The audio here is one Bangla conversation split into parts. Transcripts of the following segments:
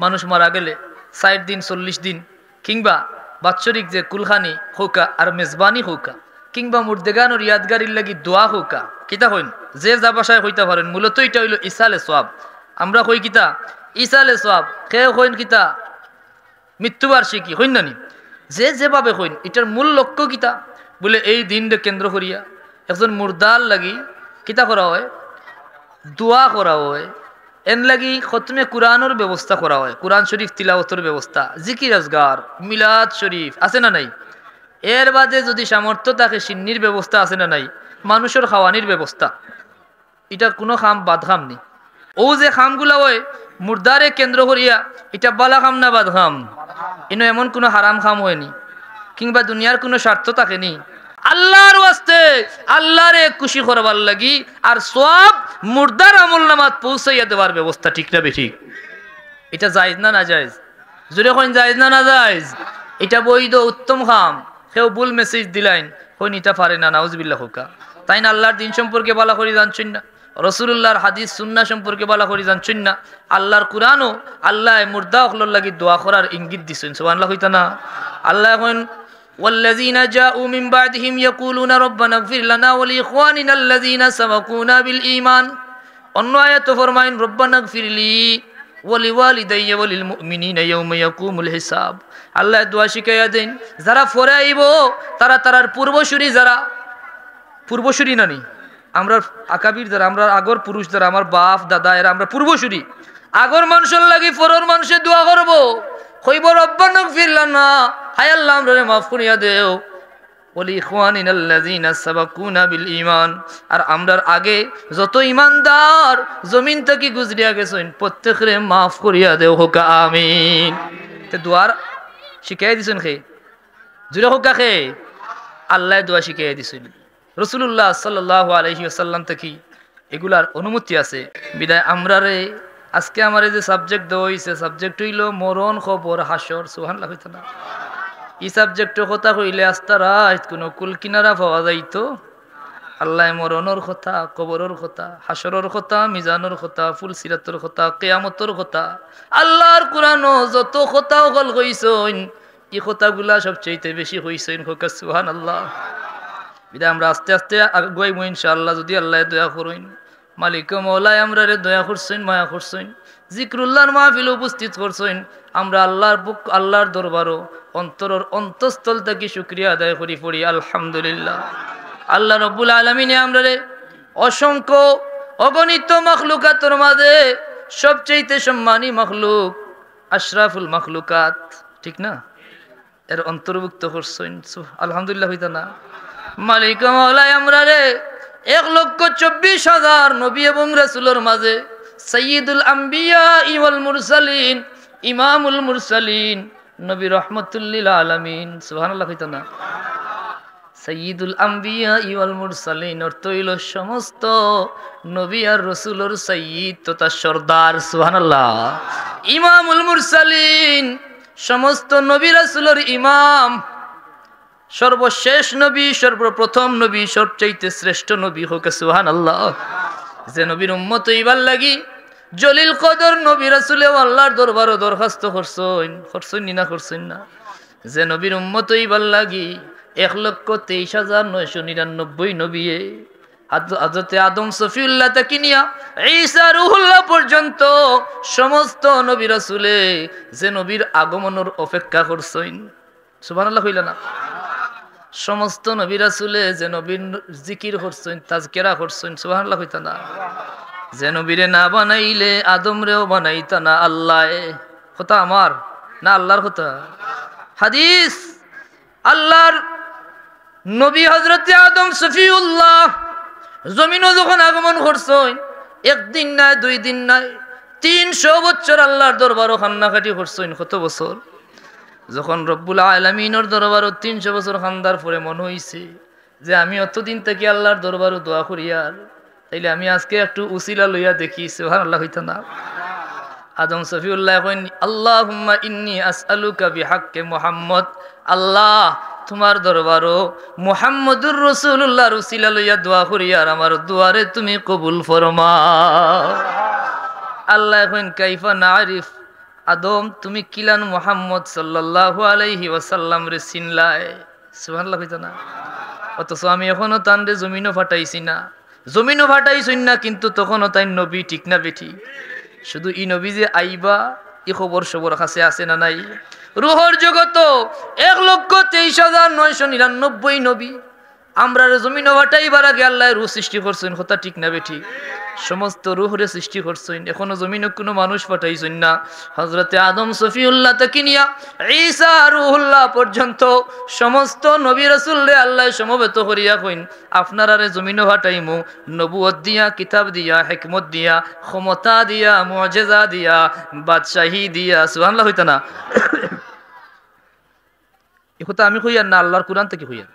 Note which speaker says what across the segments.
Speaker 1: মানুষ মারা গেলে ৬০ দিন ৪০ দিন কিংবা বাৎসরিক যে কুলখানি হৌকা আর মেজবানি হৌকা কিংবা মুর্দেগানোর ইয়াদগারির লাগি দোয়া হৌকা কিতা হইন যে যা বাসায় হইতে পারেন মূলত এটা হইল ইসালে সোয়াব। আমরা হই কিতা ইসালে সোয়াব, কেউ হইন কিতা মৃত্যুবার্ষিকী হইন নানি, যে যেভাবে হইন এটার মূল লক্ষ্য কিতা বলে এই দিনটা কেন্দ্র করিয়া একজন মুর্দার লাগি কিতা করা হয়, দোয়া করা হয়, এন লাগি খতমে কুরআনের ব্যবস্থা করা হয়, কুরআন শরীফ তিলাওয়াতের ব্যবস্থা, জিকির আজগার, মিলাদ শরীফ আছে না নাই, এর বাদে যদি সামর্থ্য থাকে সিন্নির ব্যবস্থা আছে না নাই, মানুষের খাওয়ানির ব্যবস্থা, এটার কোনো খাম বাদ খাম নেই। ও যে খামগুলা হয় মুর্দারে কেন্দ্র করিয়া এটা বালা খাম না বাদ খাম, ইনো এমন কোনো হারাম খাম হয়নি কিংবা দুনিয়ার কোনো স্বার্থ থাকেনি, আল্লাহর ওয়াস্তে আল্লাহরে খুশি করবার লাগি আর সওয়াব মুর্দার আমল নামাত পৌঁছাইয়া দেওয়ার ব্যবস্থা, ঠিক না বেঠিক? এটা জায়েজ না না জায়েজ? জোরে কইন জায়েজ না না জায়েজ? এটা বৈধ উত্তম খাম। কেউ ভুল মেসেজ দিলাইন কইন এটা পারে না, নাউজুবিল্লাহ হোকা। তাই না আল্লাহর দিন সম্পর্কে বলা করি জানছেন না, রসুল্লাহর হাদিস সুন্নাহ সম্পর্কে বলা করি জানছেন না, আল্লাহর কুরআনও আল্লাহ মুর্দা হকলর লাগি দোয়া করার ইঙ্গিত দিছেন, সুবহানাল্লাহ হইতা না? আল্লাহ কইন والذين جاءوا من بعدهم يقولون ربنا اغفر لنا ولإخواننا الذين سبقونا بالإيمان। অন্য আয়াতে ফরমাইন রব্বানা গফিরলি ওয়ালিওয়ালিদাইয়া ওয়ালিল মুমিনিনা ইয়াওমা ইয়াকুমুল হিসাব। আল্লাহ দোয়া শিখাইয়া দেন যারা পরে আইব তারা তারার পূর্বসূরি, যারা পূর্বসূরি নানি আমরা আকাবির যারা আমরা আগর পুরুষ যারা আমার বাপ দাদা এরা আমরা পূর্বসূরি, আগর মানুষের লাগি পরের মানুষের দোয়া করব, কইব রব্বানা গফির লানা, হায় আল্লাহ আমরে মাফ করিয়া দেও, ওলি ইখওয়ানিনাল্লাযিনা সাবাকুনা বিল ঈমান, আর আমরার আগে যত ঈমানদার জমিন থেকে গুজরিয়া গেছেন প্রত্যেকরে মাফ করিয়া দেও, হোক আমিন। তে দোয়ার শিখাই দিছেন খে জুরে হোক খে, আল্লাহ দোয়া শিখাই দিছেন, রাসূলুল্লাহ সাল্লাল্লাহু আলাইহি ওয়াসাল্লাম থেকে এগুলার অনুমতি আছে। বিদায় আমরারে আজকে আমার যে সাবজেক্ট দেওয়া হয়েছে সাবজেক্ট হইল মরণ খবর হাসর, সুবহানাল্লাহ হইতো না? এই সাবজেক্টের কথা কইলে আস্তা রাত কোনো কুল কিনারা পাওয়া যাইতো। আল্লাহ মরণের কথা, কবরের কথা, হাসরের কথা, মিজানের কথা, ফুল সিরাতের কথা, কিয়ামতের কথা, আল্লাহর কুরআনও যত কথা গল কইছেন এই কথাগুলা সবচেয়ে বেশি কইছেন, হোক সুবহানাল্লাহ। বিদায় আমরা আস্তে আস্তে আগুয়াইমু ইনশাআল্লাহ যদি আল্লাহ দয়া করেন। মালিক মওলায় আমরারে দয়া করছেন, মায়া করছেন, জিক্রুল্লাহর মাহফিলে উপস্থিত করছেন। আমরা আল্লাহর দরবারও অন্তরের অন্তঃস্থল থেকে শুকরিয়া আদায় করি পড়ি আলহামদুলিল্লাহ। আল্লাহ রব্বুল আলামিনে আমরারে অসংখ্য অগণিত মাখলুকাতের মাঝে সবচেয়ে সম্মানী মাখলুক আশরাফুল মাখলুকাত, ঠিক না, এর অন্তর্ভুক্ত করছেন, আলহামদুলিল্লাহ হইতা না? মালিক মাওলায় আমরারে ১,২৪,০০০ নবী এবং রাসূলের মাঝে সাইয়্যিদুল আম্বিয়া ওয়াল মুরসালিন, ইমামুল মুরসালিন, নবী রহমাতুল লিল আলামিন, সুবহানাল্লাহ হইতো না? সাইয়্যিদুল আম্বিয়া ওয়াল মুরসালিন অর্থ হইল সমস্ত নবী আর রাসূলের সাইয়্যিদ তথা সরদার, সুবহানাল্লাহ। ইমামুল মুরসালিন সমস্ত নবী রাসূলের ইমাম, সর্বশেষ নবী, সর্বপ্রথম নবী, সবচাইতে শ্রেষ্ঠ নবী, হোক সুবহানাল্লাহ। যে নবীর উম্মত হইবার লাগি জলিল কদর নবী রাসূলে আল্লাহর দরবারে দরখাস্ত করছেন না করছেন না? যে নবীর উম্মত হইবার লাগি ১,২৩,৯৯৯ নবী, হযরতে আদম সফিউল্লাহ থেকে নিয়া ঈসা রূহুল্লাহ পর্যন্ত সমস্ত নবী রাসূলে যে নবীর আগমনের অপেক্ষা করছেন, সুবহানাল্লাহ হইল না? সমস্ত নবী রাসূলে যে নবীর জিকির করছেন, তাজকিরা করছেন, সুবহানাল্লাহ হইতা না? যে নবীরে না বানাইলে আদমরেও বানাইতা না আল্লাহ, কথা আমার না আল্লাহর কথা? হাদিস, আল্লাহর নবী হযরতে আদম সফিউল্লাহ জমিনও যখন আগমন করছেন, একদিন নাই, 2 দিন নাই, 300 বছর আল্লাহর দরবারও কান্নাকাটি করছেন। কত বছর? যখন রব্বুল আলামিনের দরবারও 300 বছর খান্দার পরে মনে হইছে যে আমি অতদিন থেকে আল্লাহর দরবারও দোয়া করি, আর তাইলে আমি আজকে একটু উসিলা লইয়া দেখি, সুবহানাল্লাহ হইতো না? আদম সফিউল্লাহ কইন আল্লাহুম্মা ইন্নী আসআলুকা বিহাক্কি মুহাম্মদ, আল্লাহ তোমার দরবারও মুহাম্মদুর রাসূলুল্লাহর উসিলা লইয়া দোয়া করি, আর আমার দোয়ারে তুমি কবুল ফরমাও। আল্লাহ কইন কাইফা নারিফ আদম তুমি কিলান মুহাম্মদ সাল্লাল্লাহু আলাইহি ওয়াসাল্লাম রে চিনলাই, সুবহানাল্লাহ কইতো না? অথচ আমি এখনো তানরে জমিনও ফাটাইছি না, জমিনও ফাটাইছই না, কিন্তু তখনও তাই নবী, ঠিক না বেঠি? শুধু ই নবী যে আইবা ই খবর সবর কাছে আছে না নাই? রুহর জগত 1,23,999 নবী, আমরা জমিন ফাটাইবার আগে আল্লাহ রুহ সৃষ্টি করছেন, কথা ঠিক না বেঠি? সমস্ত রুহরে সৃষ্টি করছেন, এখনো জমিনে কোনো মানুষ পাঠাইছেন না। হযরতে আদম সফিউল্লাহ থেকে নিয়া ঈসা রুহুল্লাহ পর্যন্ত সমস্ত নবী রাসূলরে আল্লাহ সমবেত করিয়া কইন আপনারারে জমিনে ফাটাইমু নবুয়ত দিয়া, কিতাব দিয়া, হিকমত দিয়া, ক্ষমতা দিয়া, মুআজিজা দিয়া, বাদশাহী দিয়া। সুবহানাল্লাহ হইতা না? এই কথা আমি কইয়ার না, আল্লাহর কুরআন থেকে কইয়ার।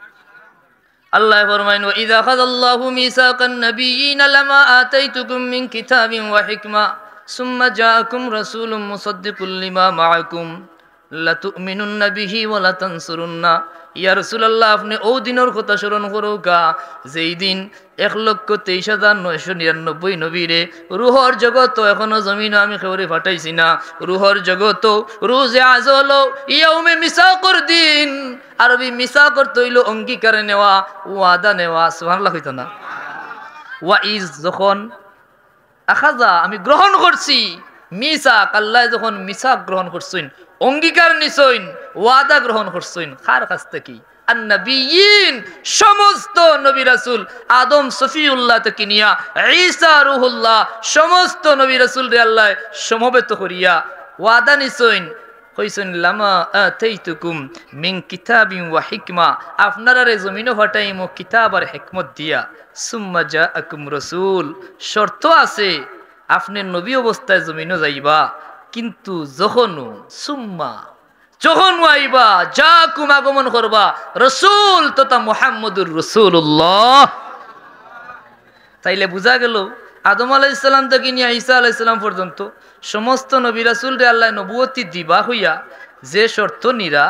Speaker 1: আল্লাহ ফরমাইন ওয়া ইযা খাযাল্লাহু মিসাকান নাবিয়্যিনা লামা আতাইতুকুম মিন কিতাবিন ওয়া হিকমা সুম্মা জাআকুম রাসূলুম মুসাদ্দিকুল লিমা মাআকুম লাতুমিনুন্না বিহি ওয়া লাতানসুরুন্না। ইয়া রাসূলুল্লাহ, আপনি ও দিনের কথা স্মরণ করোকা যেই দিন 1,23,999 নবীরে রুহর জগত এখনো জমিন আমি খেউরে ফাটাইছি না। রুহর জগত রোজে আজল ইয়াউমে মিসাকর দিন, আরবি মিসাকর তৈল অঙ্গীকার নেওয়া, ওয়াদা নেওয়া। সুবহানাল্লাহ হইতো না? ওয়াইজ যখন আখাজা আমি গ্রহণ করছি, মিসাক আল্লাহ যখন মিসাক গ্রহণ করছেন, অঙ্গীকার নিছেন, ওয়াদা গ্রহণ করছেন, কার কাছ থেকে? আন-নবিয়্যিন, সমস্ত নবী রাসূল, আদম সফিউল্লাহ থেকে নিয়া ঈসা রুহুল্লাহ, সমস্ত নবী রাসূল রে আল্লাহ সমবেত করিয়া ওয়াদা নিছেন, কইছেন লামা আতাইতুকুম মিন কিতাবিন ওয়া হিকমা, আপনারারে জমিনে ফাটাইমু কিতাব আর হিকমত দিয়া। সুম্মা জাআকুম রাসূল, শর্ত আছে আপনি নবী অবস্থায় জমিনে যাইবা, কিন্তু যখন আইবা জাআকুম আগমন করবা রাসূল তথা মুহাম্মদুর রাসূলুল্লাহ। তাইলে বুঝা গেল আদম আলাইহিস সালাম থেকে নিয়ে ঈসা আলাইহিস সালাম পর্যন্ত সমস্ত নবী রাসূলরে আল্লাহ নবুয়তি দিবা হইয়া যে শর্ত নিরা,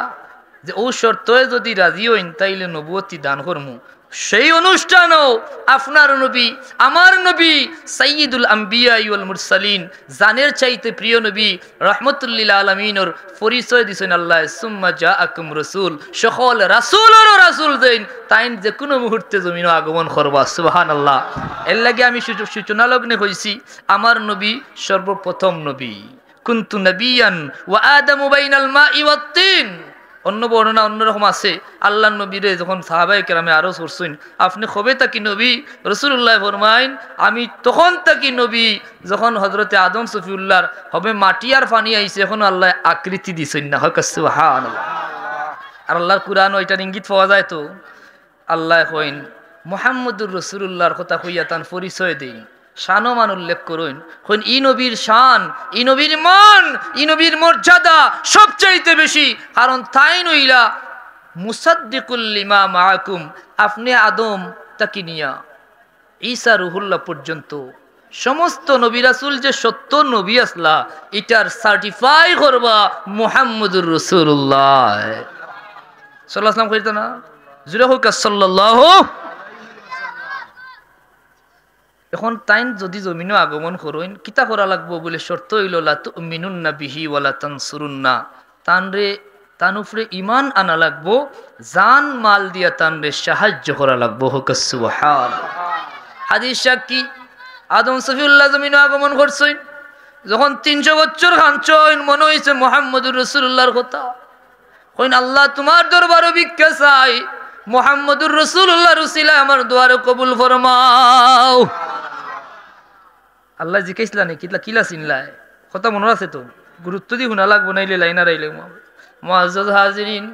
Speaker 1: যে ও শর্তয়ে যদি রাজি হইন তাইলে নবুয়তি দান করমু। সেই অনুষ্ঠানও আপনার নবী, আমার নবী সাইয়্যিদুল আম্বিয়া ওয়াল মুরসালিন, জানের চাইতে প্রিয় নবী রাহমাতুল লিল আলামিনের পরিচয় দিছেন আল্লাহ। সুম্মা জাআকুম রাসূল, সকল রাসূলেরও রাসূল দেন, তাইন যে কোনো মুহূর্তে জমিনে আগমন করবা। সুবহানাল্লাহ। এর লাগে আমি সূচনা লগ্নে কইছি আমার নবী সর্বপ্রথম নবী। কুনতু নবিয়ান ওয়া আদামু বাইনাল মাই ওয়াত তিন। অন্য বর্ণনা অন্যরকম আছে। আল্লাহ নবীরে যখন সাহাবায়ে কেরামে আরজ করছেন আপনি কবে তাকি নবী, রাসূলুল্লাহ ফরমাইন আমি তখন তাকি নবী যখন হযরতে আদম সফিউল্লাহর হবে মাটি আর পানি আইছে, এখন আল্লাহ আকৃতি দিছেন না। হয় সুবহানাল্লাহ। আর আল্লাহর কুরআন ওইটার ইঙ্গিত পাওয়া যায় তো। আল্লাহ কইন মুহাম্মদুর রাসূলুল্লাহর কথা কইয়া তান পরিচয় দেন, শানও মান উল্লেখ করুন, কইন ই নবীর শান, ই নবীর মান, ই নবীর মর্যাদা সবচাইতে বেশি, কারণ তাই নইলা মুসাদ্দিকুল লিমা মাআকুম, আপনি আদম তাকি নিয়া ঈসা রুহুল্লাহ পর্যন্ত সমস্ত নবী রাসূল যে সত্য নবী আসলা এটার সার্টিফাই করবা মুহাম্মদুর রাসূলুল্লাহ সাল্লাল্লাহু আলাইহি ওয়াসাল্লাম কইতো না? জুরে হোক সাল্লাল্লাহু। এখন তাইন যদি জমিনে আগমন করইন কিতা করা লাগবো বলে শর্ত হইল লা তুমিনুন্না বিহি ওয়া লা তানসুরুন্না, তান উপরে ঈমান আনা লাগবো, জান মাল দিয়া তানরে সাহায্য করা লাগবো। হোক সুবহানাল্লাহ। হাদিস সাক্ষী আদম সফিউল্লাহ জমিনে আগমন করছেন, যখন 300 বছর খানছইন মনে হইছে মুহাম্মদুর রাসূলুল্লাহর কথা, কইন আল্লাহ তোমার দরবারে ভিক্ষা চাই, মুহাম্মদুর রাসূলুল্লাহর উসিলায় আমার দোয়া কবুল ফরমাও। আল্লাহ জিজ্ঞাসা নেই কিলা চিনলায়, কথা মনে আছে তো, গুরুত্ব দিয়ে শুনা লাগবো, নাইলে লাইনা রাইলে। মুআজ্জাজ হাজিরিন,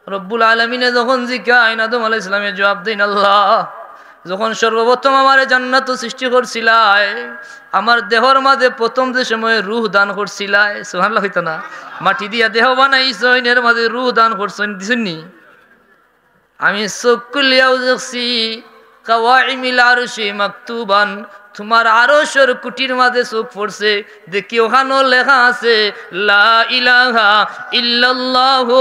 Speaker 1: রব্বুল আলামিনে যখন জিজ্ঞাসা আদম আলাইহিস সালামের জবাব দেন আল্লাহ যখন সর্বপ্রথম আমার জান্নাত সৃষ্টি করছিলাই, আমার দেহর মাঝে প্রথম যে সময় রূহ দান করছিলাই, সুবহানাল্লাহ হইতো না? মাটি দিয়া দেহ বানাইছেন, এর মাঝে রূহ দান করছেন, দিছেননি? আমি চোখ খুলিয়াও দেখছি কাওয়াইমিল আরশি মাকতুবান, তোমার আরশের কুটির মাঝে চোখ পড়ছে, দেখি ওখানে লেখা আছে লা ইলাহা ইল্লাল্লাহু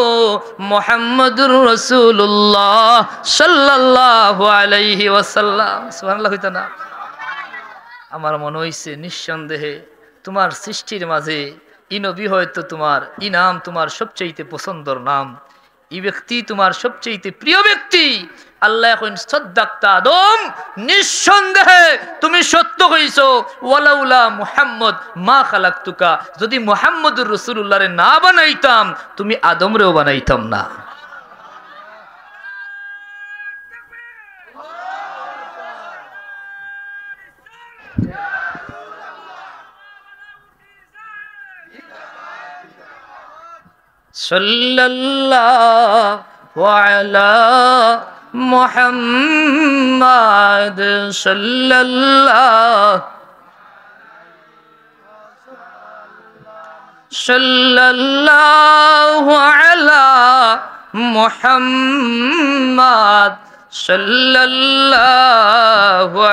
Speaker 1: মুহাম্মাদুর রাসূলুল্লাহ সাল্লাল্লাহু আলাইহি ওয়াসাল্লাম। সুবহানাল্লাহ হইতো না? আমার মনে হইছে নিঃসন্দেহে তোমার সৃষ্টির মাঝে ই নবী হয়তো তোমার ই নাম তোমার সবচেয়ে পছন্দর নাম, এই ব্যক্তি তোমার সবচেয়ে প্রিয় ব্যক্তি। আল্লাহ এখন সদ্দাক্তা আদম, নিঃসন্দেহে তুমি সত্য কইছো, ওয়ালাউলা মুহাম্মদ মা খালাকতুকা, যদি মুহাম্মদুর রাসূলুল্লাহরে না বানাইতাম তুমি আদমরেও বানাইতাম না। সাল্লাল্লাহু আলা মুহাম্মাদ সাল্লাল্লাহু আলা মুহাম্মাদ সাল্লাল্লাহু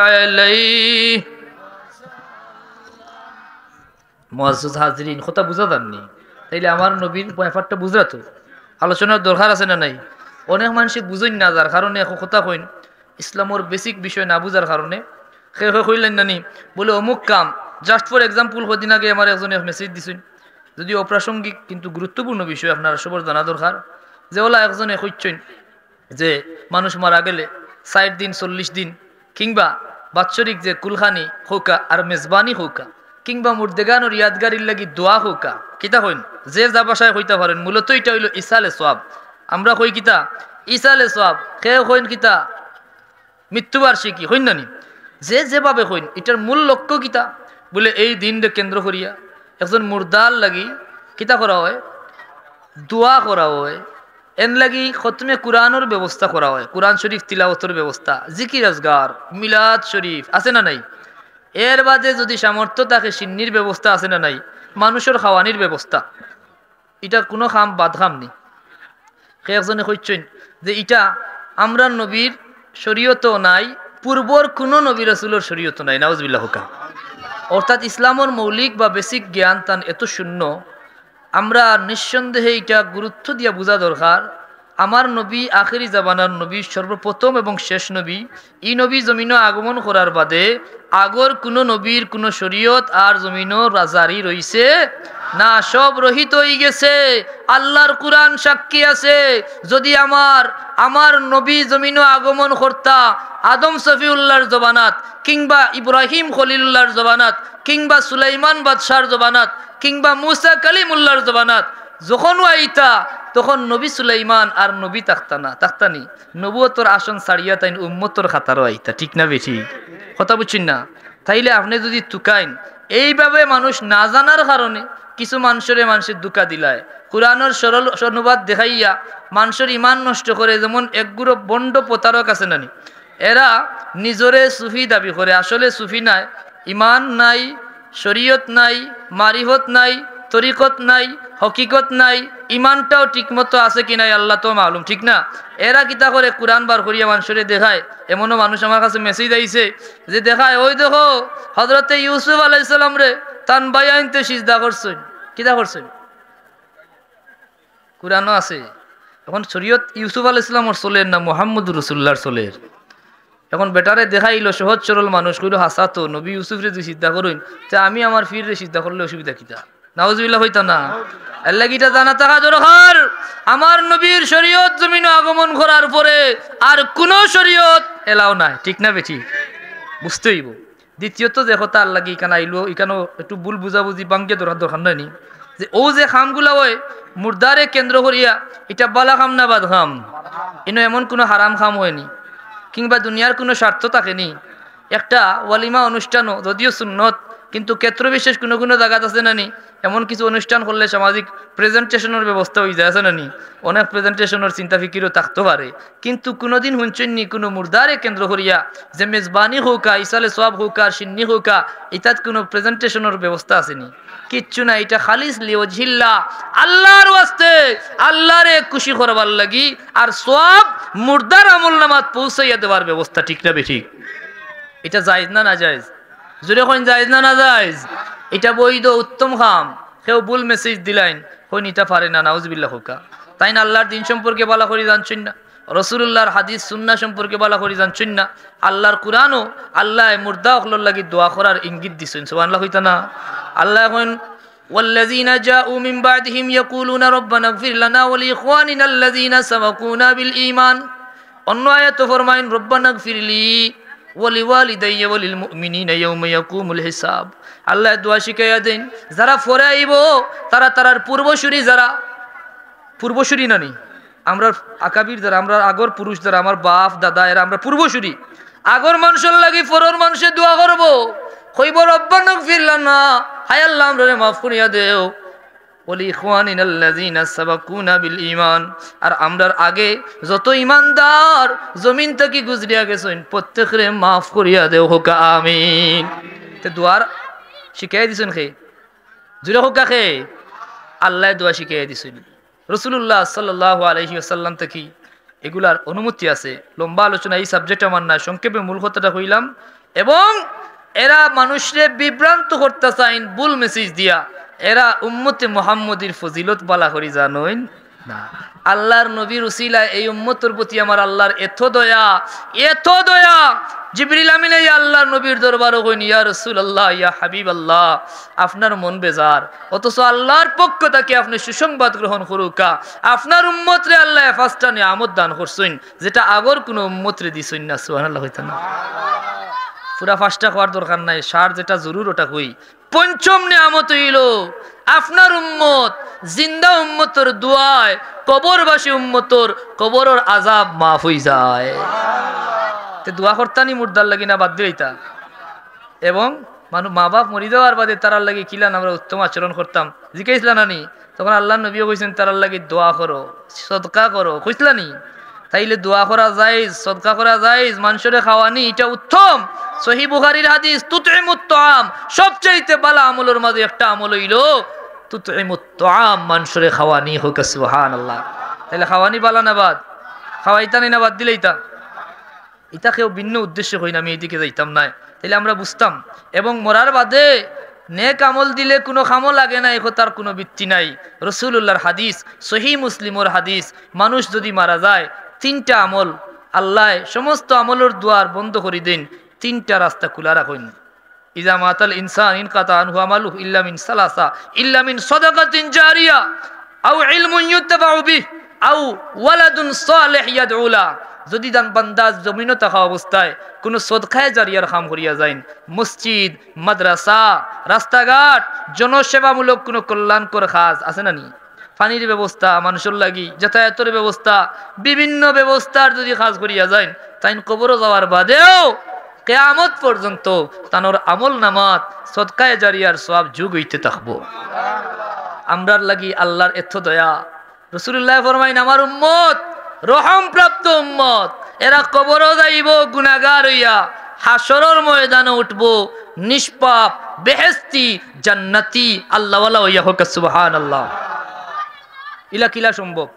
Speaker 1: আলাইহি। মুআজ্জাজ হাজরিন, কথা বুঝা যাননি? তাইলে আমার নবীর ব্যাপারটা বুঝরা তো আলোচনার দরকার আছে না নাই? অনেক মানুষ বুঝেন না, যার কারণে এখন কথা কইন ইসলামের বেসিক বিষয় না বুঝার কারণে সে কইলেন নানি বলে অমুক কাম। জাস্ট ফর এক্সাম্পল, কদিন আগে আমার একজনে মেসেজ দিছেন, যদি অপ্রাসঙ্গিক কিন্তু গুরুত্বপূর্ণ বিষয় আপনারা সবার জানা দরকার, যে ওলা একজনে কইছেন যে মানুষ মারা গেলে 60 দিন 40 দিন কিংবা বাৎসরিক যে কুলখানি হোকা আর মেজবানি হোকা কিংবা মুর্দেগানোর ইয়াদগারির লাগি দোয়া হোকা, কিতা হইন যে যা বাসায় হইতে পারেন, মূলত এটা হইল ইসালে সোয়াব। আমরা কই কিতা ইসালে সোয়াব, কে হইন কিতা মৃত্যুবার্ষিকী হইন নানি, যে যেভাবে হইন এটার মূল লক্ষ্য কিতা বলে এই দিনটা কেন্দ্র করিয়া একজন মুর্দার লাগি কিতা করা হয়, দোয়া করা হয়, এন লাগি খতমে কুরআনের ব্যবস্থা করা হয়, কুরআন শরীফ তিলাওয়াতের ব্যবস্থা, জিকির আজগার, মিলাদ শরীফ আছে না নাই? এর বাদে যদি সামর্থ্য থাকে সিন্নির ব্যবস্থা আছে না নাই? মানুষের খাওয়ানির ব্যবস্থা, এটা কোনো খাম বাদ খাম নি। সে একজনে কইছেন যে এটা আমরা নবীর শরীয়তও নাই, পূর্বর কোনো নবী রাসূলের শরীয়তও নাই, নাউজুবিল্লাহ হুকা। অর্থাৎ ইসলামের মৌলিক বা বেসিক জ্ঞান তান এত শূন্য, আমরা নিঃসন্দেহে এটা গুরুত্ব দিয়া বোঝা দরকার। আমার নবী আখেরি জামানার নবী, সর্বপ্রথম এবং শেষ নবী। ই নবী জমিনও আগমন করার বাদে আগর কোনো নবীর কোনো শরীয়ত আর জমিনও জারি রইছে না, সব রহিত হয়ে গেছে। আল্লাহর কুরআন সাক্ষী আছে, যদি আমার নবী জমিনও আগমন করতা আদম সফিউল্লাহর জবানাত কিংবা ইব্রাহিম খলিলুল্লাহর জবানাত কিংবা সুলাইমান বাদশার জবানাত কিংবা মুসা কালিমুল্লাহর জবানাত, যখন আইতা তখন নবী সুলাইমান আর নবী তাখতানি নবুয়তর আসন ছাড়িয়া তাই উম্মতর খাতারও আইতা, ঠিক না বেশি? কথা বুঝছেন না? তাইলে আপনি যদি তুকাইন এইভাবে মানুষ না জানার কারণে কিছু মানুষের দুকা দিলায়, কুরআনের সরল অনুবাদ দেখাইয়া মানুষের ইমান নষ্ট করে, যেমন একগুলো বন্ড প্রতারক আছে নানি, এরা নিজরে সুফি দাবি করে, আসলে সুফি নাই, ইমান নাই, শরীয়ত নাই, মারিফত নাই, তরিকত নাই, হকিকত নাই, ইমানটাও ঠিকমতো আছে কি নাই আল্লাহ তো মালুম, ঠিক না? এরা কিতা করে কুরআন বার করিয়া মানুষের দেখায়। এমনও মানুষ আমার কাছে মেসেজ আইছে যে দেখায়, ওই দেখো হযরতে ইউসুফ আলাইহিস সালাম রে তান ভাই আনতে সিজদা করছেন, কিতা করছেন, কুরআনও আছে। এখন শরীয়ত ইউসুফ আলাইহিস সালামর চলের না মুহাম্মদুর রাসূলুল্লাহর চলের। এখন বেটারে দেখাইল সহজ সরল মানুষ, কইল হাসা তো নবী ইউসুফ রে তুই সিজদা করুন, তে আমি আমার ফির রে সিজদা করলে অসুবিধা কিতা? নাউজুবিল্লাহ হইতা না? আল্লাহ কিটা জানা থাকা দরকার, আমার নবীর শরীয়ত জমিনে আগমন করার পরে আর কোন শরীয়ত এলাও নাই, ঠিক না বেঠি? বুঝতে হইব। দ্বিতীয়ত যে কথা আল্লাহ কি এখানে আইলো, এখানেও একটু ভুল বুঝাবুঝি বাঙ্গিয়ে ধরার দরকার নাই, যে ও যে খামগুলা হয় মুর্দারে কেন্দ্র করিয়া, এটা বালা খাম না বাদ খাম, এনে এমন কোনো হারাম খাম হয়নি কিংবা দুনিয়ার কোনো স্বার্থ থাকেনি। একটা ওয়ালিমা অনুষ্ঠানও যদিও সুন্নত, কিন্তু ক্ষেত্র বিশেষ কোনো কোনো জায়গাত আছে নানি এমন কিছু অনুষ্ঠান করলে সামাজিক প্রেজেন্টেশনের ব্যবস্থা হয়ে যায়, আছে নানি? অনেক প্রেজেন্টেশনের চিন্তা ফিকিরও থাকতে পারে, কিন্তু কোনোদিন শুনছেননি কোনো মুর্দারে কেন্দ্র করিয়া যে মেজবানি হোকা, ইসালে সোয়াব হোকা, সিন্নি হোকা, এটাত কোনো প্রেজেন্টেশনের ব্যবস্থা আসেনি, কিচ্ছু না। এটা খালিস লিওয়াজহিল্লাহ, আল্লাহর ওয়াস্তে, আল্লাহরে খুশি করবার লাগি, আর সোয়াব মুর্দার আমল নামাত পৌঁছাইয়া দেওয়ার ব্যবস্থা, ঠিক না বেঠিক? এটা জায়েজ না না জায়েজ? জোরে কইন জায়েজ না না জায়েজ? এটা বৈধ উত্তম খাম। কেউ ভুল মেসেজ দিলাইন কইন এটা পারে না, নাউজুবিল্লাহ হোকা। তাই না আল্লাহর দিন সম্পর্কে বলা করি জানছেন না, রাসূলুল্লাহর হাদিস সুন্নাহ সম্পর্কে বলা করি জানছেন না, আল্লাহর কুরআনও আল্লাহ মুর্দা হকলর লাগি দোয়া করার ইঙ্গিত দিছেন, সুবহানাল্লাহ হইতা না? আল্লাহ কইন والذين جاءوا من بعدهم يقولون ربنا اغفر لنا ولإخواننا الذين سبقونا بالإيمان অন্য আয়াতে ফরমাইন রব্বানা গফিরলি ওয়ালিওয়ালিদাইয়া ওয়ালিল মুমিনিনা ইয়াওমা ইয়াকুমুল হিসাব। আল্লাহ দোয়া শিখাইয়া দেন যারা পরে আইব তারা তারার পূর্বসূরি নানি আমরা আকাবির যারা আমরা আগর পুরুষ যারা আমার বাপ দাদা এরা আমরা পূর্বসূরি আগর মানুষের লাগি পরের মানুষে দোয়া করব কইব রব্বানা গফির লানা হায় আল্লাহ আমরে মাফ করিয়া দেও ওলি ইখওয়ানিনাল্লাযিনা সাবাকুনা বিল ঈমান আর আমরার আগে যত ঈমানদার জমিন থেকে গুজরিয়া গেছেন প্রত্যেকরে মাফ করিয়া দেও হোক আমিন। তে দোয়ার শিখাই দিছেন খে জুরে হোক খে আল্লাহ দোয়া শিখাই দিছেন রাসূলুল্লাহ সাল্লাল্লাহু আলাইহি ওয়াসাল্লাম থেকে এগুলার অনুমতি আছে। লম্বা আলোচনা এই সাবজেক্ট আমার না, সংক্ষেপে মূল কথাটা কইলাম। এবং এরা মানুষরে বিভ্রান্ত করতে চাইন ভুল মেসেজ দিয়া। এরা উম্মতে মুহাম্মদীর ফজিলত বালা করি জানোইন না। আল্লাহর নবীর উসিলায় এই উম্মতের প্রতি আমার আল্লাহর এত দয়া জিবরিল আমিন এই আল্লাহর নবীর দরবারে কইন ইয়া রাসূলুল্লাহ ইয়া হাবিবাল্লাহ আপনার মন বেজার, অথচ আল্লাহর পক্ষ থেকে আপনি সুসংবাদ গ্রহণ করুকা আপনার উম্মতরে আল্লাহ ফাস্টা নিয়ামত দান করছেন যেটা আগর কোন উম্মতরে দিছেন না। সুবহানাল্লাহ হইতা না পুরা ফাস্টা খাওয়ার দরকার নাই, সার যেটা জরুর ওটা কই। পঞ্চম নিয়ামত হইল আপনার উম্মত জিন্দা উম্মতর দুয়ায় কবরবাসী উম্মতর কবরের আযাব মাফ হই যায়। তে দোয়া করতানি মুর্দার লাগি না বাদ দিইতা। এবং মা বাপ মরি যাওয়ার বাদে তারার লাগি কিলান আমরা উত্তম আচরণ করতাম জিকাইছিলা নানি, তখন আল্লাহ নবীও কইছেন তারার লাগি দোয়া করো সদকা করো কইছিলা নি। তাইলে দোয়া করা জায়েজ সদকা করা জায়েজ মানুষের খাওয়ানি এটা উত্তম। সহিহ বুখারীর হাদিস তুতইমুত তাআম সবচেয়ে ভালো আমলের মাঝে একটা আমল হইল তুতইমুত তাআম মানুষের খাওয়ানি হোক। সুবহানাল্লাহ। তাইলে খাওয়ানি বালা না বাদ খাওয়াইতা না বাদ দিলেইতা এটা কেউ ভিন্ন উদ্দেশ্যে কই না আমি এইদিকে যাইতাম না, তাইলে আমরা বুঝতাম। এবং মরার বাদে নেক আমল দিলে কোনো খামো লাগে না, এই কথার কোনো ভিত্তি নাই। রাসূলুল্লাহর হাদিস সহিহ মুসলিমের হাদিস মানুষ যদি মারা যায় তিনটা আমল আল্লাহ সমস্ত আমলের দুয়ার বন্ধ করে দেন, তিনটা রাস্তা খোলা রাখেন। ইজা মাতাল ইনসান ইনকাতা আনহু আমালুহু ইল্লা মিন সালাসা ইল্লা মিন সাদাকাতিন জারিয়া আও ইলমুন ইউত্তাবাউ বিহি আও ওয়ালাদুন সালিহ ইয়াদউ লা। যদি বান্দা জমিনে থাকা অবস্থায় কোনো সদকায়ে জারিয়ার কাম করিয়া যায়, মসজিদ মাদ্রাসা রাস্তাঘাট জনসেবামূলক কোনো কল্যাণকর কাজ আছে না নি, পানির ব্যবস্থা মানুষের লাগি যাতায়াতের ব্যবস্থা বিভিন্ন ব্যবস্থার যদি কাজ করিয়া যায় তাই কবরে যাওয়ার বাদেও কিয়ামত পর্যন্ত তানোর আমল নামাত সদকায়ে জারিয়ার সওয়াব যোগ হইতে থাকবো। আমরার লাগি আল্লাহর এত দয়া। রাসূলুল্লাহ ফরমাইন আমার উম্মত রহম প্রাপ্ত উম্মত, এরা কবরও যাইব গুনাহগার হইয়া, হাসরের ময়দানে উঠবো নিষ্পাপ বেহেশতি জান্নাতি আল্লাহওয়ালা হইয়া হোক। সুবহানাল্লাহ। ইলা কিলা সম্ভব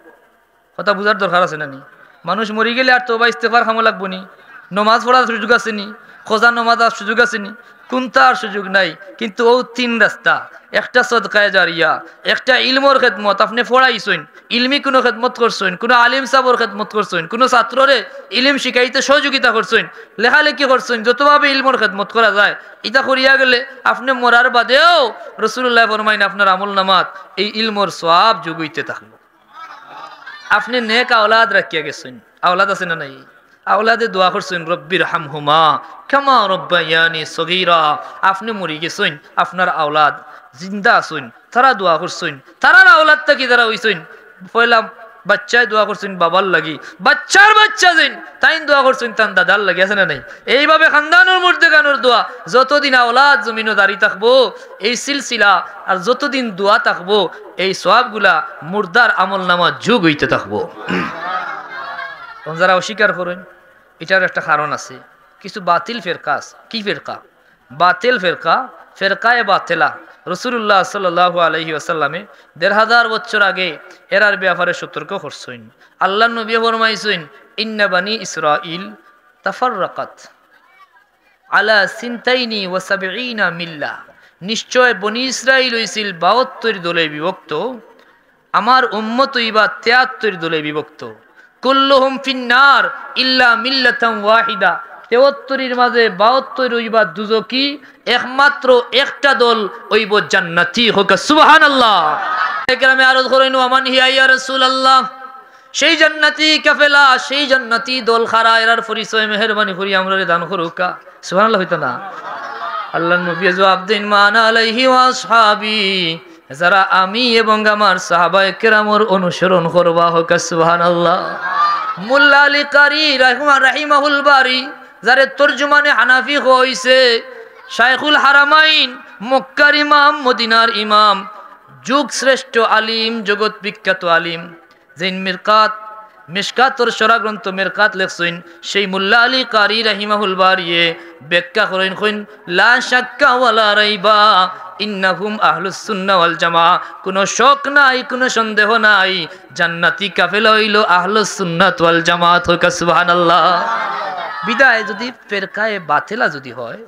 Speaker 1: কথা বুঝার দরকার আছে না নি। মানুষ মরি গেলে আর তওবা ইস্তেগফার খামো লাগবো নি, নমাজ পড়ার সুযোগ আছে নি, খোঁজা নমাজ আর সুযোগ আছে নি, কোনটার সুযোগ নাই। কিন্তু ও তিন রাস্তা, একটা সদকায়ে জারিয়া, একটা ইলমর খেদমত আপনি পড়াইছেন ইলমি কোনো খেদমত করছেন, কোনো আলিম সাহর খেদমত করছেন, কোনো ছাত্ররে ইলম শিখাইতে সহযোগিতা করছেন, লেখালেখি করছেন, যতভাবে ইলমর খেদমত করা যায় এটা করিয়া গেলে আপনি মরার বাদেও রাসূলুল্লাহ ফরমাইন আপনার আমল নামাত এই ইলমর সওয়াব যোগ হইতে থাকলো। আপনি নেক আওলাদ রাখিয়া গেছেন, আওলাদ আছে না নাই, আওলাদে দোয়া করছেন রব্বির হামহুমা কামা রব্বায়ানি সগীরা। আপনি মরি গেছেন আপনার আওলাদ জিন্দা আছেন, তারা দোয়া করছেন, তারার আওলাদ থাকি তারা হইছেন পয়লা বাচ্চায় দোয়া করছেন বাবার লাগি, বাচ্চার বাচ্চা যেন তাই দোয়া করছেন তার দাদার লাগি আছে না নাই। এইভাবে খানদানোর মধ্যে গানোর দোয়া যতদিন আওলাদ জমিনও দাঁড়িয়ে থাকবো এই সিলসিলা আর যতদিন দোয়া থাকবো এই সওয়াবগুলা মুর্দার আমল নামা যোগ হইতে থাকবো। যারা অস্বীকার করেন এটার একটা কারণ আছে। কিছু বাতিল ফেরকা, কি ফেরকা? বাতিল ফেরকা, ফেরকায়ে বাতিলা। রাসূলুল্লাহ সাল্লাল্লাহু আলাইহি ওয়াসাল্লামে ১৫০০ বছর আগে এরার ব্যাপারে সতর্ক করছেন। আল্লাহর নবী ফরমাইছেন ইন্না বানি ইসরাঈল তাফাররাকাত আলা সিনতাইনি ওয়া সাবঈনা মিল্লা। নিশ্চয় বনি ইসরাঈল হইছিল ৭২ দলে বিভক্ত, আমার উম্মত হইবা ৭৩ দলে বিভক্ত। কুল্লুহুম ফিন্নার ইল্লা মিল্লাতান ওয়াহিদা। 73 মাঝে 72 হইবা দুজকি, একমাত্র একটা দল হইব জান্নাতি। হোক সুবহানাল্লাহ। একরামে আরজ করেন ওমান হিয়া ইয়া রাসূলুল্লাহ, সেই জান্নাতি কাফেলা, সেই জান্নাতি দল খারা, এরার পরিচয় মেহেরবানি করি আমরা দান করুকা। সুবহানাল্লাহ হইতো না? আল্লাহর নবী জবাব দেন মান আলাইহি ওয়া আসহাবি, যারা আমি এবং আমার সাহাবায়ে কেরামের অনুসরণ করবা। হোক সুবহানাল্লাহ। মুল্লা আলী কারি রাহিমাহুল বারি, যারে তরজমানে হানাফি হইছে, শাইখুল হারামাইন, মক্কার ইমাম, মদিনার ইমাম, যুগ শ্রেষ্ঠ আলিম, জগৎ বিখ্যাত আলিম, যিনি মিশকাতর সরা গ্রন্থ মিরকাত লেখছেন, সেই মুল্লা আলী কারি রাহিমাহুল বারিয়ে ব্যাখ্যা করেন কইন লা শাক্কা ওয়ালা রাইবা ইন্নাহুম আহলুস সুন্নাহ ওয়াল জামাআহ, কোনো শক নাই, কোনো সন্দেহ নাই, জান্নাতি কাফেলা হইল আহলুস সুন্নাত ওয়াল জামাআত। হোক সুবহানাল্লাহ। বিদায় যদি ফিরকায়ে বাতিলা যদি হয়,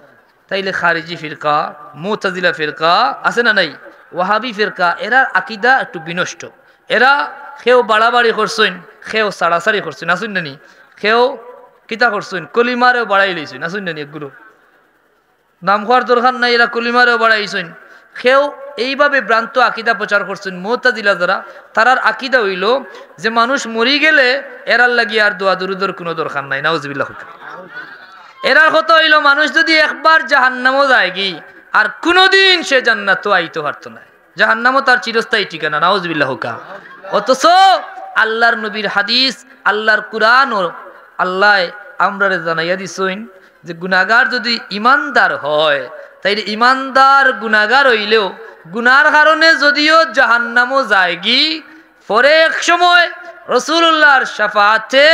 Speaker 1: তাইলে খারিজি ফিরকা, মুতাজিলা ফিরকা আছে না নাই, ওয়াহাবি ফিরকা, এরা আকীদা একটু বিনষ্ট। এরা খেও বাড়াবাড়ি করছেন, খেও সাড়াসাড়ি করছেন, আসুন নানি, খেও কিতা করছেন, কলিমারেও বাড়াই লইছেন, আসুন নানি, এগুলো নাম হওয়ার দরকার নাই, এরা কলিমারেও বাড়াইছেন। খেও এইভাবে ভ্রান্ত আকীদা প্রচার করছেন মুতাজিলা যারা, তারার আকীদা হইল যে মানুষ মরি গেলে এরার লাগি আর দোয়া দরুদের কোনো দরকার নাই। নাউজুবিল্লাহ। এরার কথা হইল মানুষ যদি একবার জাহান্নামও যায় কি আর কোনোদিন সে জান্নাতও আইতে পারতো না, জাহান্নামও তার চিরস্থায়ী ঠিকানা। নাউজুবিল্লাহ। অথচ আল্লাহর নবীর হাদিস, আল্লাহর কুরআন ও আল্লাহ আমরারে জানাইয়া দিছেন যে গুনাহগার যদি ইমানদার হয়, তাইলে ইমানদার গুনাহগার হইলেও গুনার কারণে যদিও জাহান্নামও যায়গি, পরে এক সময় রাসূলুল্লাহর শাফাআতে,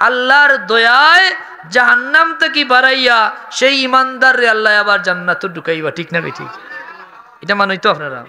Speaker 1: আল্লাহর দয়ায় জাহান্নাম থেকে বাড়াইয়া সেই ইমানদার রে আল্লাহ আবার জান্নাতে ঢুকাইবা। ঠিক না? ঠিক, এটা মানই তো আপনারা?